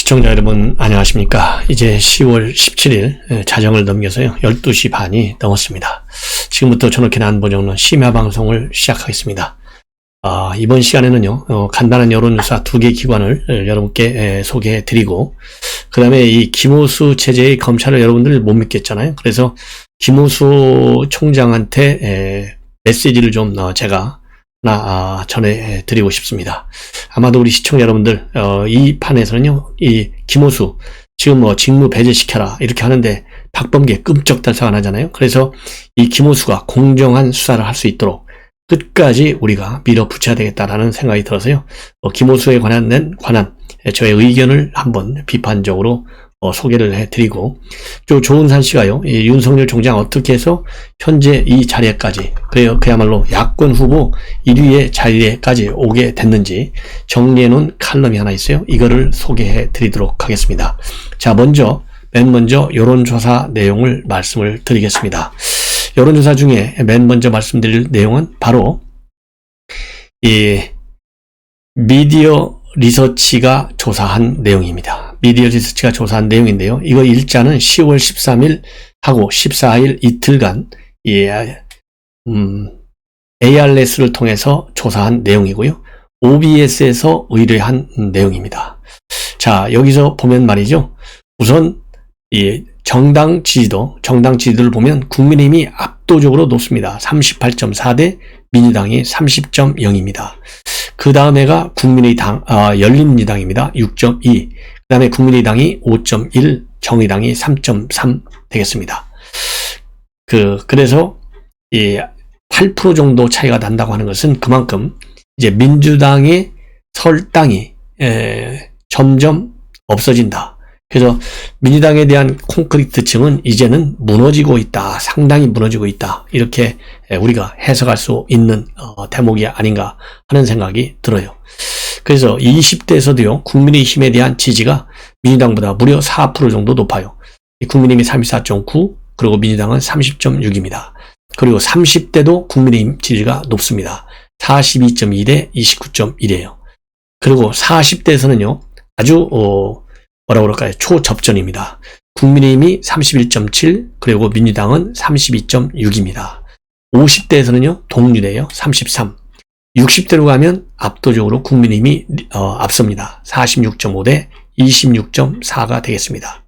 시청자 여러분 안녕하십니까. 이제 10월 17일 자정을 넘겨서요 12시 반이 넘었습니다. 지금부터 저녁에 안보정론 심야방송을 시작하겠습니다. 이번 시간에는요 간단한 여론조사 2개 기관을 여러분께 소개해 드리고, 그 다음에 이 김호수 체제의 검찰을 여러분들 못 믿겠잖아요. 그래서 김호수 총장한테 메시지를 좀 제가 하나 전해드리고 싶습니다. 아마도 우리 시청자 여러분들 이 판에서는요 이 김호수 지금 직무 배제시켜라 이렇게 하는데 박범계 끔쩍달싹 안 하잖아요. 그래서 이 김호수가 공정한 수사를 할 수 있도록 끝까지 우리가 밀어붙여야 되겠다라는 생각이 들어서요 김호수에 관한 저의 의견을 한번 비판적으로 소개를 해드리고, 또 조은산 씨가요 이 윤석열 총장 어떻게 해서 현재 이 자리에까지 그야말로 야권 후보 1위의 자리에까지 오게 됐는지 정리해 놓은 칼럼이 하나 있어요. 이거를 소개해 드리도록 하겠습니다. 자, 맨 먼저 여론조사 내용을 말씀을 드리겠습니다. 여론조사 중에 맨 먼저 말씀드릴 내용은 바로 이 미디어 리서치가 조사한 내용입니다. 미디어 리서치가 조사한 내용인데요. 이거 일자는 10월 13일 하고 14일 이틀간 ARS를 통해서 조사한 내용이고요. OBS에서 의뢰한 내용입니다. 자, 여기서 보면 말이죠. 우선 이 정당 지지도를 보면 국민의힘이 압도적으로 높습니다. 38.4 대 민주당이 30.0입니다. 그 다음에가 열린민주당입니다. 6.2. 그 다음에 국민의당이 5.1, 정의당이 3.3 되겠습니다. 그래서 이 8% 정도 차이가 난다고 하는 것은 그만큼 이제 민주당의 설당이 점점 없어진다. 그래서 민주당에 대한 콘크리트층은 이제는 무너지고 있다. 상당히 무너지고 있다. 이렇게 우리가 해석할 수 있는 대목이 아닌가 하는 생각이 들어요. 그래서 20대에서도요. 국민의힘에 대한 지지가 민주당보다 무려 4% 정도 높아요. 국민의힘이 34.9, 그리고 민주당은 30.6입니다. 그리고 30대도 국민의힘 지지가 높습니다. 42.2 대 29.1이에요. 그리고 40대에서는요. 아주 초접전입니다. 국민의힘이 31.7, 그리고 민주당은 32.6입니다. 50대에서는요, 동률이에요. 33. 60대로 가면 압도적으로 국민의힘이 앞섭니다. 46.5 대 26.4가 되겠습니다.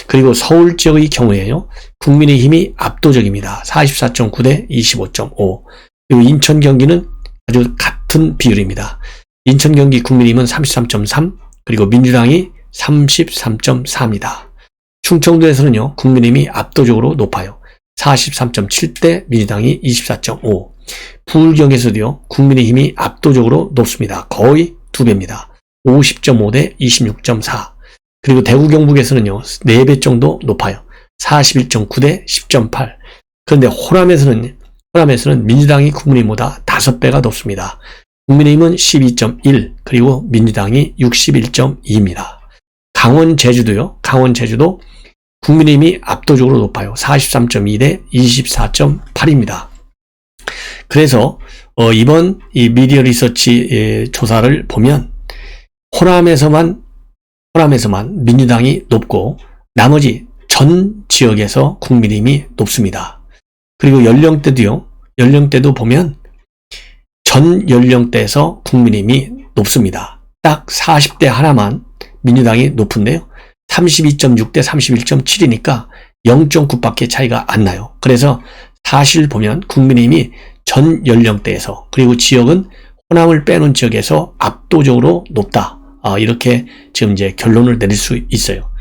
그리고 서울 지역의 경우에요, 국민의힘이 압도적입니다. 44.9 대 25.5. 그리고 인천 경기는 아주 같은 비율입니다. 인천 경기 국민의힘은 33.3, 그리고 민주당이 33.4입니다. 충청도에서는요, 국민의힘이 압도적으로 높아요. 43.7대 민주당이 24.5. 부울경에서도요, 국민의힘이 압도적으로 높습니다. 거의 2배입니다. 50.5 대 26.4. 그리고 대구 경북에서는요, 4배 정도 높아요. 41.9 대 10.8. 그런데 호남에서는 민주당이 국민의힘보다 5배가 높습니다. 국민의힘은 12.1, 그리고 민주당이 61.2입니다. 강원 제주도 국민의힘이 압도적으로 높아요. 43.2 대 24.8입니다. 그래서 이번 이 미디어 리서치 조사를 보면 호남에서만 민주당이 높고 나머지 전 지역에서 국민의힘이 높습니다. 그리고 연령대도 보면 전 연령대에서 국민의힘이 높습니다. 딱 40대 하나만 민주당이 높은데요. 32.6 대 31.7이니까 0.9밖에 차이가 안 나요. 그래서 사실 보면 국민의힘이 전 연령대에서, 그리고 지역은 호남을 빼놓은 지역에서 압도적으로 높다. 이렇게 지금 이제 결론을 내릴 수 있어요.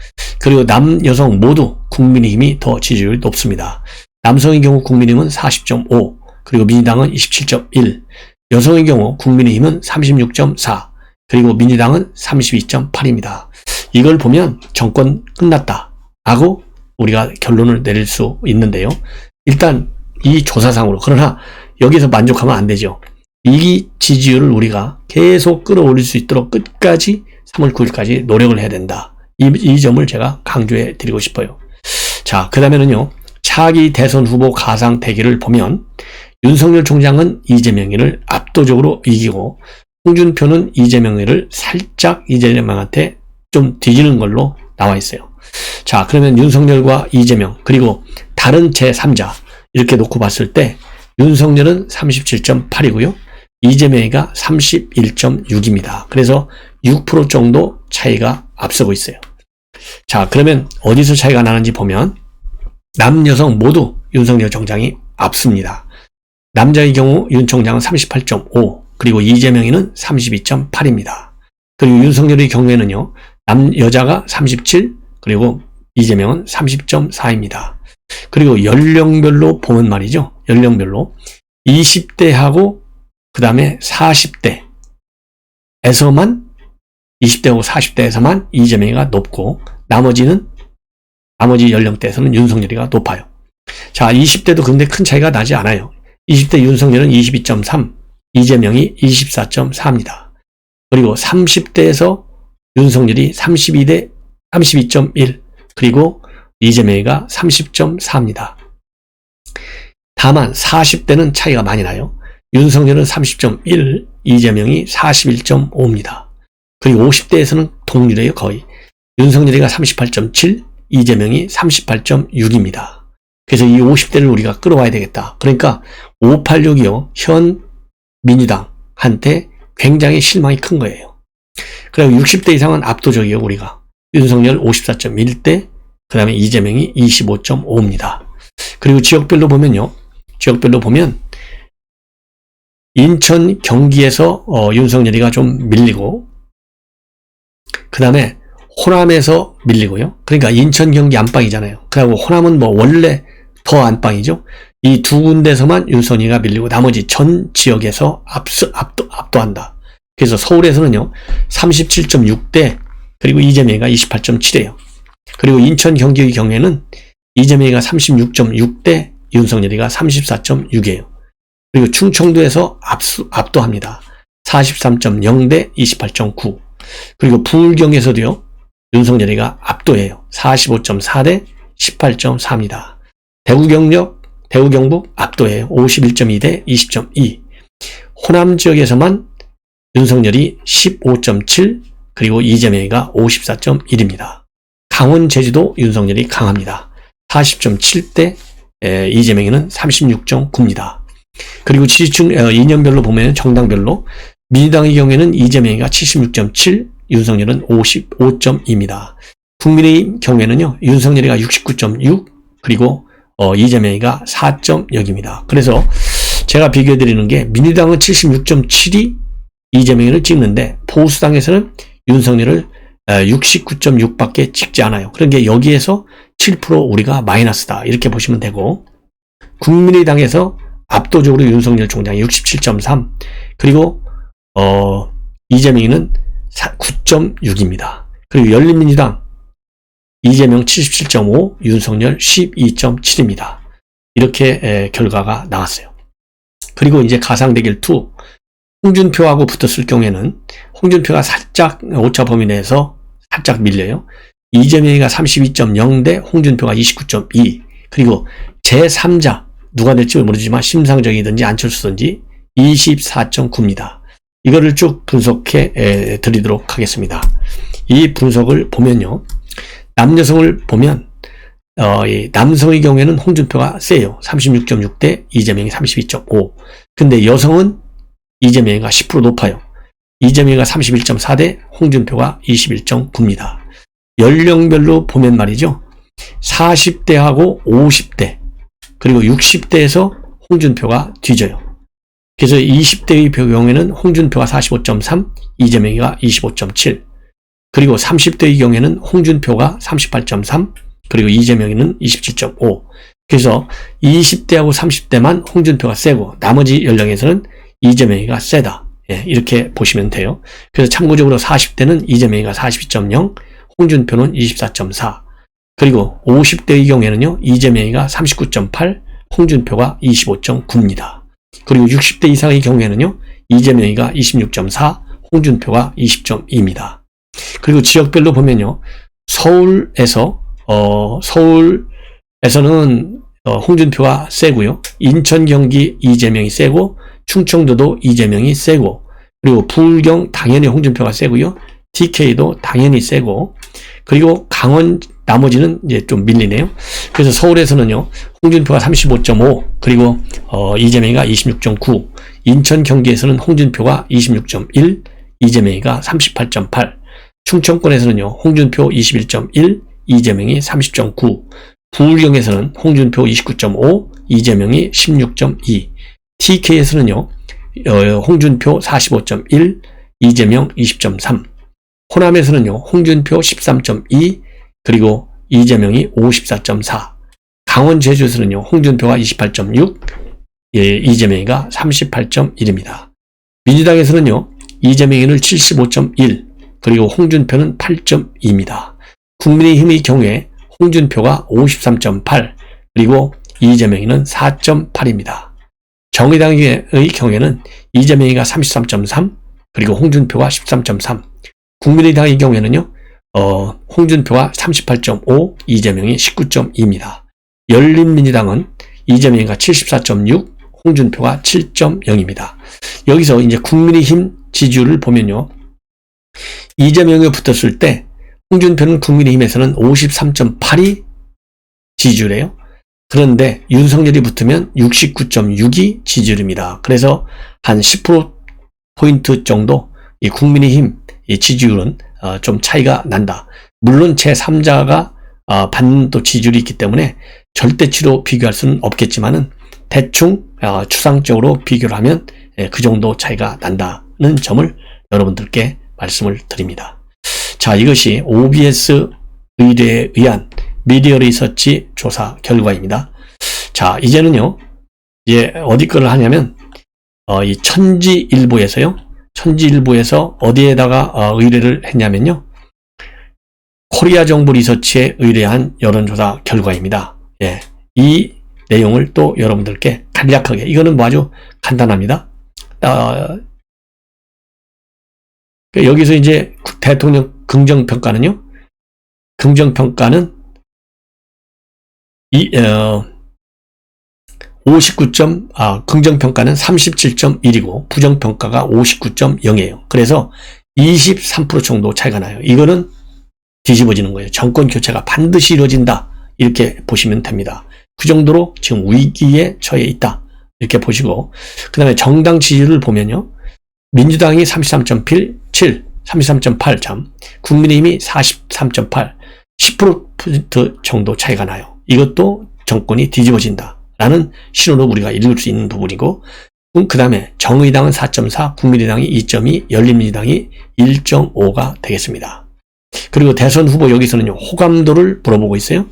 그리고 남, 여성 모두 국민의힘이 더 지지율이 높습니다. 남성의 경우 국민의힘은 40.5, 그리고 민주당은 27.1, 여성의 경우 국민의힘은 36.4, 그리고 민주당은 32.8입니다. 이걸 보면 정권 끝났다 하고 우리가 결론을 내릴 수 있는데요. 일단 이 조사상으로, 그러나 여기서 만족하면 안 되죠. 이 지지율을 우리가 계속 끌어올릴 수 있도록 끝까지 3월 9일까지 노력을 해야 된다. 이 점을 제가 강조해 드리고 싶어요. 자, 그 다음에는요, 차기 대선 후보 가상 대결을 보면 윤석열 총장은 이재명이를 압도적으로 이기고 홍준표는 이재명이를 살짝 이재명한테 좀 뒤지는 걸로 나와 있어요. 자, 그러면 윤석열과 이재명 그리고 다른 제3자 이렇게 놓고 봤을 때 윤석열은 37.8이고요. 이재명이가 31.6입니다. 그래서 6% 정도 차이가 앞서고 있어요. 자, 그러면 어디서 차이가 나는지 보면 남, 여성 모두 윤석열 총장이 앞섭니다. 남자의 경우 윤 총장은 38.5 그리고 이재명이는 32.8입니다. 그리고 윤석열의 경우에는요. 여자가 37 그리고 이재명은 30.4입니다. 그리고 연령별로 보면 말이죠. 연령별로 20대하고 그 다음에 40대에서만 20대하고 40대에서만 이재명이가 높고 나머지 연령대에서는 윤석열이가 높아요. 자, 20대도 근데 큰 차이가 나지 않아요. 20대 윤석열은 22.3, 이재명이 24.4입니다. 그리고 30대에서 윤석열이 32.1, 그리고 이재명이가 30.4입니다. 다만 40대는 차이가 많이 나요. 윤석열은 30.1, 이재명이 41.5입니다. 그리고 50대에서는 동률이에요, 거의. 윤석열이가 38.7, 이재명이 38.6입니다. 그래서 이 50대를 우리가 끌어와야 되겠다. 그러니까 586이요. 현 민주당한테 굉장히 실망이 큰 거예요. 그리고 60대 이상은 압도적이에요, 우리가. 윤석열 54.1대, 그 다음에 이재명이 25.5입니다. 그리고 지역별로 보면요. 지역별로 보면 인천, 경기에서 윤석열이가 좀 밀리고 그 다음에 호남에서 밀리고요. 그러니까 인천, 경기 안방이잖아요. 그리고 호남은 뭐 원래 더 안방이죠. 이 두 군데서만 윤석열이가 밀리고 나머지 전 지역에서 압도한다. 그래서 서울에서는요. 37.6대 그리고 이재명이가 28.7이에요. 그리고 인천, 경기의 경우에는 이재명이가 36.6대 윤석열이가 34.6이에요. 그리고 충청도에서 압도합니다. 43.0대 28.9. 그리고 부울경에서도요. 윤석열이가 압도해요. 45.4대 18.4입니다. 대구 경북 압도해요. 51.2대 20.2. 호남 지역에서만 윤석열이 15.7 그리고 이재명이가 54.1입니다. 강원, 제주도 윤석열이 강합니다. 40.7대 이재명이는 36.9입니다. 그리고 지지층 이념별로 보면 정당별로 민주당의 경우에는 이재명이가 76.7, 윤석열은 55.2입니다. 국민의힘 경우에는요. 윤석열이가 69.6 그리고 이재명이가 4.0입니다. 그래서 제가 비교해드리는 게 민주당은 76.7이 이재명이를 찍는데 보수당에서는 윤석열을 69.6밖에 찍지 않아요. 그러니까 여기에서 7% 우리가 마이너스다 이렇게 보시면 되고 국민의당에서 압도적으로 윤석열 총장이 67.3 그리고 이재명이는 9.6입니다. 그리고 열린민주당 이재명 77.5 윤석열 12.7입니다. 이렇게 결과가 나왔어요. 그리고 이제 가상대결 2 홍준표하고 붙었을 경우에는 홍준표가 살짝 오차 범위 내에서 살짝 밀려요. 이재명이가 32.0대 홍준표가 29.2 그리고 제3자 누가 될지 모르지만 심상정이든지 안철수든지 24.9입니다. 이거를 쭉 분석해 드리도록 하겠습니다. 이 분석을 보면요. 남여성을 보면 이 남성의 경우에는 홍준표가 세요. 36.6대 이재명이 32.5. 근데 여성은 이재명이가 10% 높아요. 이재명이가 31.4대 홍준표가 21.9입니다. 연령별로 보면 말이죠. 40대하고 50대 그리고 60대에서 홍준표가 뒤져요. 그래서 20대의 경우에는 홍준표가 45.3, 이재명이가 25.7 그리고 30대의 경우에는 홍준표가 38.3 그리고 이재명이는 27.5 그래서 20대하고 30대만 홍준표가 세고 나머지 연령에서는 이재명이가 세다. 예, 이렇게 보시면 돼요. 그래서 참고적으로 40대는 이재명이가 42.0 홍준표는 24.4 그리고 50대의 경우에는요. 이재명이가 39.8 홍준표가 25.9입니다. 그리고 60대 이상의 경우에는요. 이재명이가 26.4 홍준표가 20.2입니다. 그리고 지역별로 보면요. 서울에서는 홍준표가 세고요. 인천, 경기 이재명이 세고 충청도도 이재명이 세고 그리고 부울경 당연히 홍준표가 세고요. TK도 당연히 세고, 그리고 강원 나머지는 이제 좀 밀리네요. 그래서 서울에서는요, 홍준표가 35.5, 그리고 이재명이가 26.9, 인천 경기에서는 홍준표가 26.1, 이재명이가 38.8, 충청권에서는요, 홍준표 21.1, 이재명이 30.9, 부울경에서는 홍준표 29.5, 이재명이 16.2, TK에서는요, 홍준표 45.1, 이재명 20.3, 호남에서는요, 홍준표 13.2, 그리고 이재명이 54.4, 강원 제주에서는요, 홍준표가 28.6, 이재명이가 38.1입니다. 민주당에서는요, 이재명이를 75.1, 그리고 홍준표는 8.2입니다. 국민의힘의 경우에 홍준표가 53.8, 그리고 이재명이는 4.8입니다. 정의당의 경우에는 이재명이가 33.3, 그리고 홍준표가 13.3, 국민의당의 경우에는요, 홍준표가 38.5, 이재명이 19.2입니다. 열린민주당은 이재명이가 74.6, 홍준표가 7.0입니다. 여기서 이제 국민의힘 지지율을 보면요, 이재명이 붙었을 때 홍준표는 국민의힘에서는 53.8이 지지율이에요. 그런데 윤석열이 붙으면 69.6이 지지율입니다. 그래서 한 10%포인트 정도 이 국민의힘 이 지지율은 좀 차이가 난다. 물론 제3자가 받는 또 지지율이 있기 때문에 절대치로 비교할 수는 없겠지만은 대충 추상적으로 비교를 하면 그 정도 차이가 난다는 점을 여러분들께 말씀을 드립니다. 자, 이것이 OBS 의뢰에 의한 미디어 리서치 조사 결과입니다. 자, 이제는요, 이제 어디 거를 하냐면, 이 천지일보에서요, 천지일보에서 어디에다가 의뢰를 했냐면요, 코리아 정부 리서치에 의뢰한 여론조사 결과입니다. 예, 이 내용을 또 여러분들께 간략하게, 이거는 뭐 아주 간단합니다. 여기서 이제 대통령 긍정평가는요, 긍정평가는 긍정평가는 37.1이고 부정평가가 59.0이에요. 그래서 23% 정도 차이가 나요. 이거는 뒤집어지는 거예요. 정권 교체가 반드시 이루어진다. 이렇게 보시면 됩니다. 그 정도로 지금 위기에 처해 있다. 이렇게 보시고, 그 다음에 정당 지지율을 보면요, 민주당이 33.7, 33.8점, 국민의힘이 43.8, 10% 정도 차이가 나요. 이것도 정권이 뒤집어진다 라는 신호로 우리가 읽을 수 있는 부분이고, 그 다음에 정의당은 4.4, 국민의당이 2.2, 열린민주당이 1.5가 되겠습니다. 그리고 대선 후보 여기서는요, 호감도를 물어보고 있어요.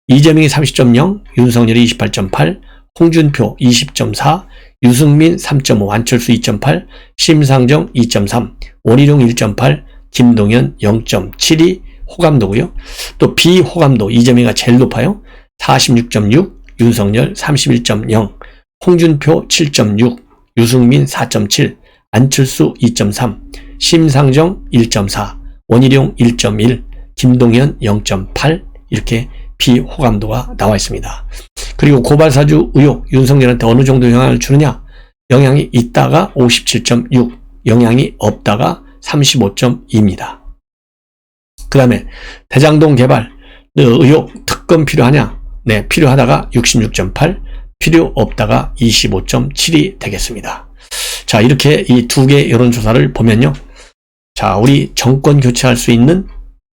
이재명이 30.0, 윤석열이 28.8, 홍준표 20.4, 유승민 3.5, 안철수 2.8, 심상정 2.3, 원희룡 1.8, 김동연 0.72 호감도고요. 또 비호감도 이재명이가 제일 높아요. 46.6, 윤석열 31.0, 홍준표 7.6, 유승민 4.7, 안철수 2.3, 심상정 1.4, 원희룡 1.1, 김동연 0.8 이렇게 비호감도가 나와 있습니다. 그리고 고발사주 의혹 윤석열한테 어느 정도 영향을 주느냐? 영향이 있다가 57.6, 영향이 없다가 35.2입니다. 그 다음에 대장동 개발 의혹 특검 필요하냐? 네, 필요하다가 66.8, 필요 없다가 25.7이 되겠습니다. 자, 이렇게 이 두 개의 여론조사를 보면요, 자, 우리 정권 교체할 수 있는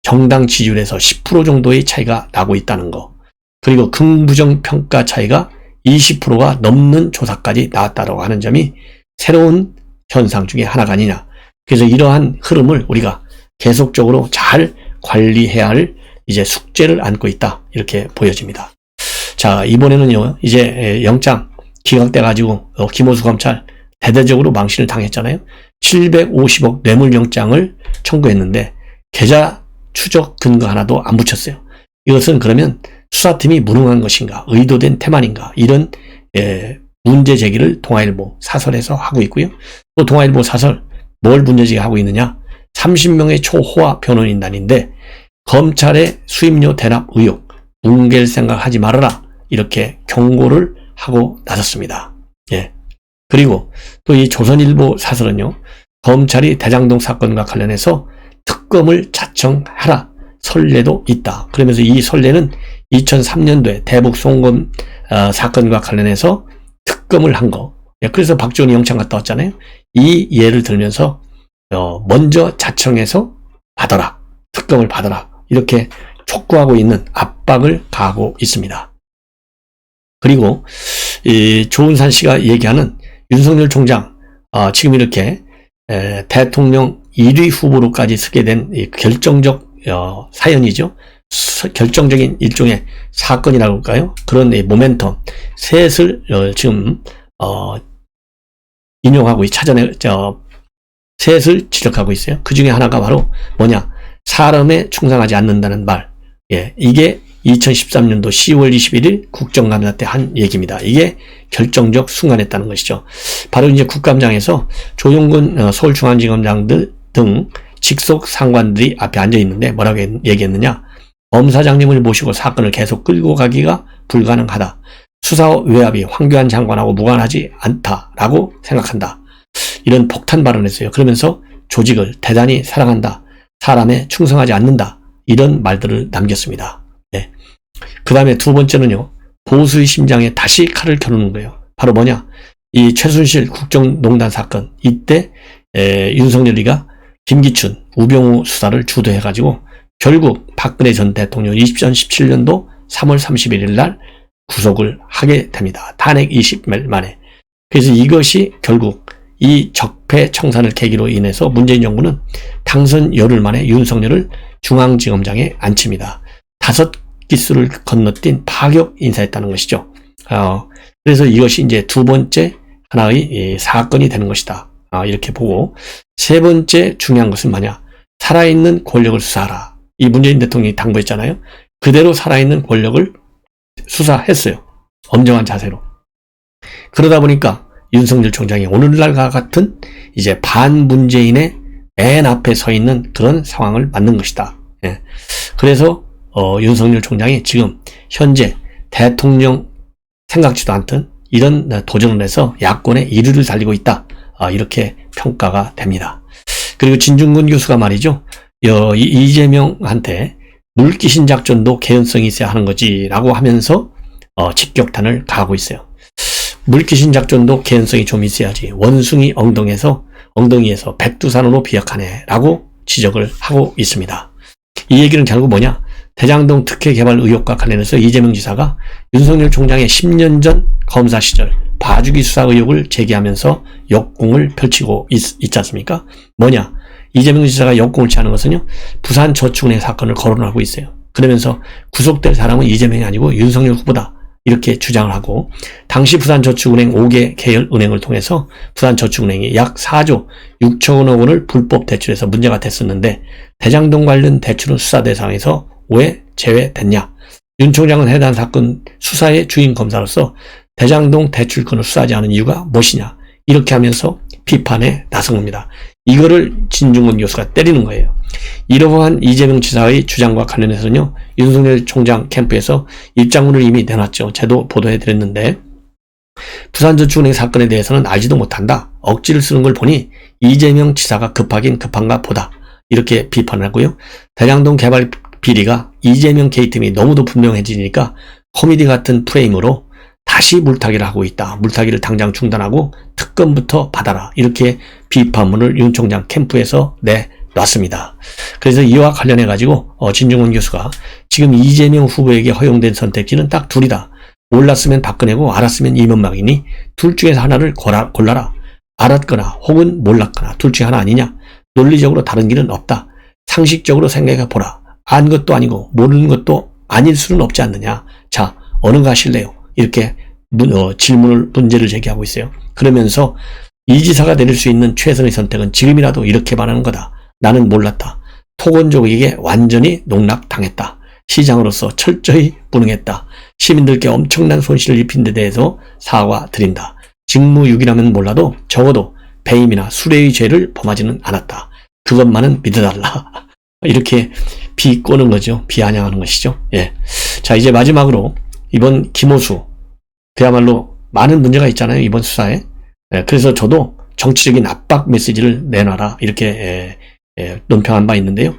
정당 지지율에서 10% 정도의 차이가 나고 있다는 거, 그리고 긍부정 평가 차이가 20%가 넘는 조사까지 나왔다고 하는 점이 새로운 현상 중에 하나가 아니냐. 그래서 이러한 흐름을 우리가 계속적으로 잘 관리해야 할 이제 숙제를 안고 있다, 이렇게 보여집니다. 자, 이번에는요, 이제 영장 기각돼 가지고 김호수 검찰 대대적으로 망신을 당했잖아요. 750억 뇌물영장을 청구했는데 계좌 추적 근거 하나도 안 붙였어요. 이것은 그러면 수사팀이 무능한 것인가, 의도된 태만인가, 이런 문제 제기를 동아일보 사설에서 하고 있고요. 또 동아일보 사설 뭘 문제제기 하고 있느냐, 30명의 초호화 변호인단인데 검찰의 수임료 대납 의혹 뭉갤 생각 하지 말아라, 이렇게 경고를 하고 나섰습니다. 예. 그리고 또 이 조선일보 사설은요, 검찰이 대장동 사건과 관련해서 특검 특검을 자청하라 선례도 있다. 그러면서 이 선례는 2003년도에 대북 송금 사건과 관련해서 특검을 한 거. 그래서 박지원이 영창 갔다 왔잖아요. 이 예를 들면서 먼저 자청해서 받아라. 특검을 받아라. 이렇게 촉구하고 있는, 압박을 가하고 있습니다. 그리고 조은산 씨가 얘기하는 윤석열 총장, 지금 이렇게 대통령 1위 후보로까지 서게 된 결정적 사연이죠. 결정적인 일종의 사건이라고 할까요? 그런 모멘텀, 셋을 지금 인용하고 셋을 지적하고 있어요. 그 중에 하나가 바로 뭐냐? 사람에 충성하지 않는다는 말. 이게 2013년도 10월 21일 국정감사 때 한 얘기입니다. 이게 결정적 순간이었다는 것이죠. 바로 이제 국감장에서 조용근 서울중앙지검장들 등 직속 상관들이 앞에 앉아 있는데 뭐라고 얘기했느냐? 검사장님을 모시고 사건을 계속 끌고 가기가 불가능하다. 수사 외압이 황교안 장관하고 무관하지 않다라고 생각한다. 이런 폭탄 발언을 했어요. 그러면서 조직을 대단히 사랑한다. 사람에 충성하지 않는다. 이런 말들을 남겼습니다. 네. 그 다음에 두 번째는요. 보수의 심장에 다시 칼을 겨누는 거예요. 바로 뭐냐? 이 최순실 국정농단 사건. 이때 윤석열이가 김기춘, 우병우 수사를 주도해가지고 결국 박근혜 전 대통령 2017년도 3월 31일 날 구속을 하게 됩니다. 탄핵 20일 만에. 그래서 이것이 결국 이 적폐 청산을 계기로 인해서 문재인 정부는 당선 열흘 만에 윤석열을 중앙지검장에 앉힙니다. 5기수를 건너뛴 파격 인사였다는 것이죠. 그래서 이것이 이제 두 번째 하나의 사건이 되는 것이다. 이렇게 보고, 세 번째 중요한 것은 뭐냐? 살아있는 권력을 수사하라. 이 문재인 대통령이 당부했잖아요. 그대로 살아있는 권력을 수사했어요. 엄정한 자세로. 그러다 보니까 윤석열 총장이 오늘날과 같은 이제 반문재인의 맨 앞에 서 있는 그런 상황을 만든 것이다. 그래서 윤석열 총장이 지금 현재 대통령 생각지도 않던 이런 도전을 해서 야권의 1위를 달리고 있다. 이렇게 평가가 됩니다. 그리고 진중권 교수가 말이죠. 이재명한테 물귀신 작전도 개연성이 있어야 하는 거지 라고 하면서 직격탄을 가하고 있어요. 물귀신 작전도 개연성이 좀 있어야지. 원숭이 엉덩이에서 백두산으로 비약하네 라고 지적을 하고 있습니다. 이 얘기는 결국 뭐냐? 대장동 특혜 개발 의혹과 관련해서 이재명 지사가 윤석열 총장의 10년 전 검사 시절 봐주기 수사 의혹을 제기하면서 역공을 펼치고 있지 않습니까? 뭐냐? 이재명 지사가 역공을 취하는 것은요, 부산저축은행 사건을 거론하고 있어요. 그러면서 구속될 사람은 이재명이 아니고 윤석열 후보다. 이렇게 주장을 하고, 당시 부산저축은행 5개 계열 은행을 통해서 부산저축은행이 약 4조 6천억 원을 불법 대출해서 문제가 됐었는데, 대장동 관련 대출은 수사 대상에서 왜 제외됐냐? 윤 총장은 해당 사건 수사의 주인 검사로서 대장동 대출건을 수사하지 않은 이유가 무엇이냐? 이렇게 하면서 비판에 나선 겁니다. 이거를 진중권 교수가 때리는 거예요. 이러한 이재명 지사의 주장과 관련해서는요, 윤석열 총장 캠프에서 입장문을 이미 내놨죠. 제도 보도해드렸는데, 부산저축은행 사건에 대해서는 알지도 못한다. 억지를 쓰는 걸 보니 이재명 지사가 급하긴 급한가 보다. 이렇게 비판을 하고요. 대장동 개발 비리가 이재명 게이트이 너무도 분명해지니까 코미디 같은 프레임으로 다시 물타기를 하고 있다. 물타기를 당장 중단하고 특검부터 받아라. 이렇게 비판문을 윤 총장 캠프에서 내놨습니다. 그래서 이와 관련해가지고 진중권 교수가 지금 이재명 후보에게 허용된 선택지는 딱 둘이다. 몰랐으면 박근혜고 알았으면 이명박이니 둘 중에서 하나를 골라라. 알았거나 혹은 몰랐거나 둘 중에 하나 아니냐. 논리적으로 다른 길은 없다. 상식적으로 생각해보라. 안 것도 아니고 모르는 것도 아닐 수는 없지 않느냐. 자, 어느 거 하실래요? 이렇게 문제를 제기하고 있어요. 그러면서 이 지사가 내릴 수 있는 최선의 선택은 지금이라도 이렇게 말하는 거다. 나는 몰랐다. 토건족에게 완전히 농락당했다. 시장으로서 철저히 무능했다. 시민들께 엄청난 손실을 입힌 데 대해서 사과드린다. 직무유기라면 몰라도 적어도 배임이나 수뢰의 죄를 범하지는 않았다. 그것만은 믿어달라. 이렇게 비꼬는 거죠. 비아냥하는 것이죠. 예. 자, 이제 마지막으로 이번 김호수, 그야말로 많은 문제가 있잖아요. 이번 수사에. 그래서 저도 정치적인 압박 메시지를 내놔라. 이렇게 논평한 바 있는데요.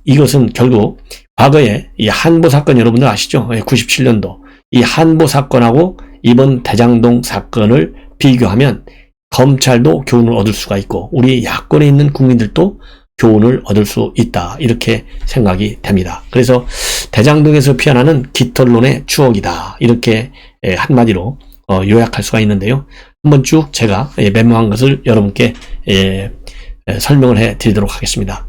이것은 결국 과거에 이 한보 사건 여러분들 아시죠? 97년도 이 한보 사건하고 이번 대장동 사건을 비교하면 검찰도 교훈을 얻을 수가 있고 우리 야권에 있는 국민들도 교훈을 얻을 수 있다, 이렇게 생각이 됩니다. 그래서 대장동에서 피어나는 깃털론의 추억이다, 이렇게 한마디로 요약할 수가 있는데요. 한번 쭉 제가 메모한 것을 여러분께 설명을 해 드리도록 하겠습니다.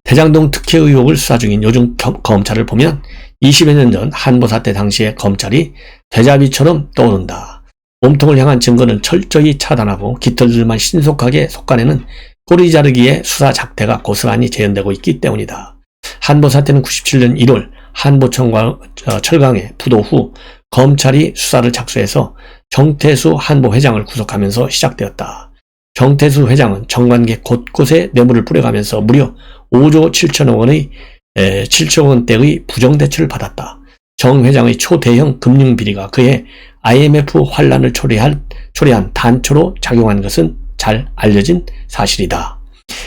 대장동 특혜 의혹을 수사 중인 요즘 검찰을 보면 20여 년 전 한보 사태 당시의 검찰이 되잡이처럼 떠오른다. 몸통을 향한 증거는 철저히 차단하고 깃털들만 신속하게 속아내는 꼬리 자르기의 수사 작태가 고스란히 재현되고 있기 때문이다. 한보 사태는 97년 1월 한보철강의 부도 후 검찰이 수사를 착수해서 정태수 한보 회장을 구속하면서 시작되었다. 정태수 회장은 정관계 곳곳에 뇌물을 뿌려가면서 무려 5조 7천억 원의 7조 원대의 부정대출을 받았다. 정 회장의 초대형 금융비리가 그해 IMF 환란을 초래한 단초로 작용한 것은 잘 알려진 사실이다.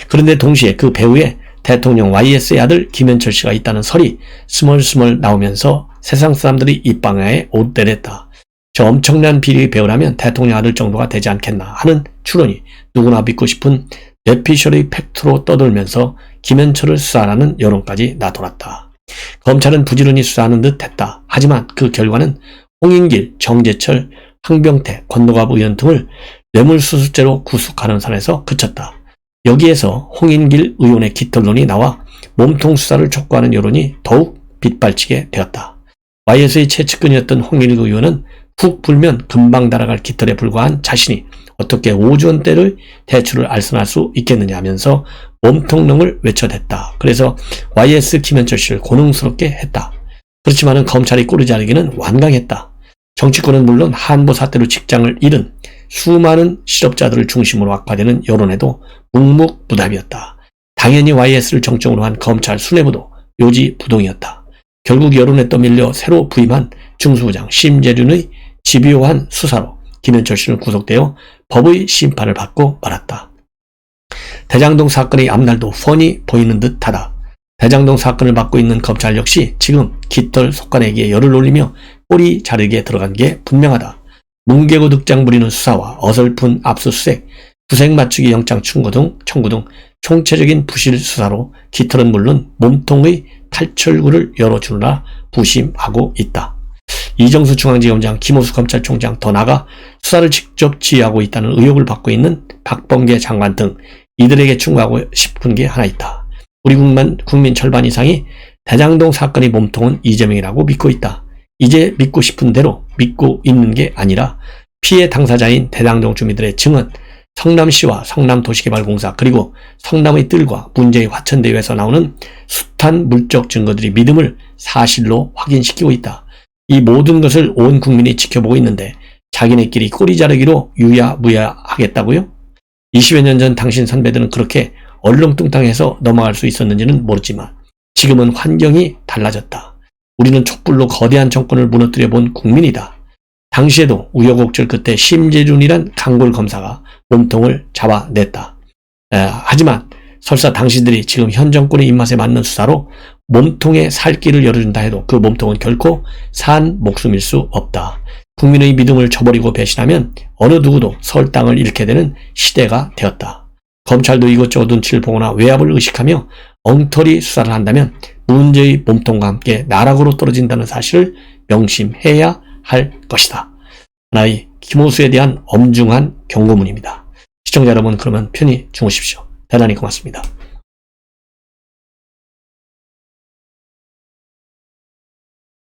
그런데 동시에 그 배후에 대통령 YS의 아들 김현철 씨가 있다는 설이 스멀스멀 나오면서 세상 사람들이 입방아에 옷대랬다. 저 엄청난 비리의 배우라면 대통령 아들 정도가 되지 않겠나 하는 추론이 누구나 믿고 싶은 뇌피셜의 팩트로 떠돌면서 김현철을 수사하라는 여론까지 나돌았다. 검찰은 부지런히 수사하는 듯 했다. 하지만 그 결과는 홍인길, 정재철, 황병태, 권노갑 의원 등을 뇌물수수죄로 구속하는 선에서 그쳤다. 여기에서 홍인길 의원의 깃털론이 나와 몸통 수사를 촉구하는 여론이 더욱 빗발치게 되었다. YS의 최측근이었던 홍인길 의원은 훅 불면 금방 달아갈 깃털에 불과한 자신이 어떻게 5조 원대를 대출을 알선할 수 있겠느냐 하면서 몸통론을 외쳐댔다. 그래서 YS 김현철 씨를 곤혹스럽게 했다. 그렇지만은 검찰이 꼬리 자르기는 완강했다. 정치권은 물론 한보 사태로 직장을 잃은 수많은 실업자들을 중심으로 악화되는 여론에도 묵묵부답이었다. 당연히 YS를 정점으로 한 검찰 수뇌부도 요지부동이었다. 결국 여론에 떠밀려 새로 부임한 중수부장 심재륜의 집요한 수사로 김현철 씨는 구속되어 법의 심판을 받고 말았다. 대장동 사건의 앞날도 훤히 보이는 듯하다. 대장동 사건을 맡고 있는 검찰 역시 지금 깃털 속아내기에 열을 올리며 꼬리 자르기에 들어간 게 분명하다. 뭉개고 득장 부리는 수사와 어설픈 압수수색, 구색 맞추기 영장 청구 등 총체적인 부실 수사로 깃털은 물론 몸통의 탈출구를 열어주느라 부심하고 있다. 이정수 중앙지검장, 김호수 검찰총장, 더 나아가 수사를 직접 지휘하고 있다는 의혹을 받고 있는 박범계 장관 등 이들에게 충고하고 싶은 게 하나 있다. 우리 국민 절반 이상이 대장동 사건의 몸통은 이재명이라고 믿고 있다. 이제 믿고 싶은 대로 믿고 있는 게 아니라 피해 당사자인 대장동 주민들의 증언, 성남시와 성남도시개발공사 그리고 성남의 뜰과 문제의 화천대유에서 나오는 숱한 물적 증거들이 믿음을 사실로 확인시키고 있다. 이 모든 것을 온 국민이 지켜보고 있는데 자기네끼리 꼬리 자르기로 유야무야하겠다고요? 20여 년 전 당신 선배들은 그렇게 얼렁뚱땅해서 넘어갈 수 있었는지는 모르지만 지금은 환경이 달라졌다. 우리는 촛불로 거대한 정권을 무너뜨려 본 국민이다. 당시에도 우여곡절 끝에 심재륜이란 강골 검사가 몸통을 잡아냈다. 하지만 설사 당신들이 지금 현 정권의 입맛에 맞는 수사로 몸통에 살 길을 열어준다 해도 그 몸통은 결코 산 목숨일 수 없다. 국민의 믿음을 저버리고 배신하면 어느 누구도 설 땅을 잃게 되는 시대가 되었다. 검찰도 이것저것 눈치를 보거나 외압을 의식하며 엉터리 수사를 한다면 문제의 몸통과 함께 나락으로 떨어진다는 사실을 명심해야 할 것이다. 하나의 김호수에 대한 엄중한 경고문입니다. 시청자 여러분, 그러면 편히 주무십시오. 대단히 고맙습니다.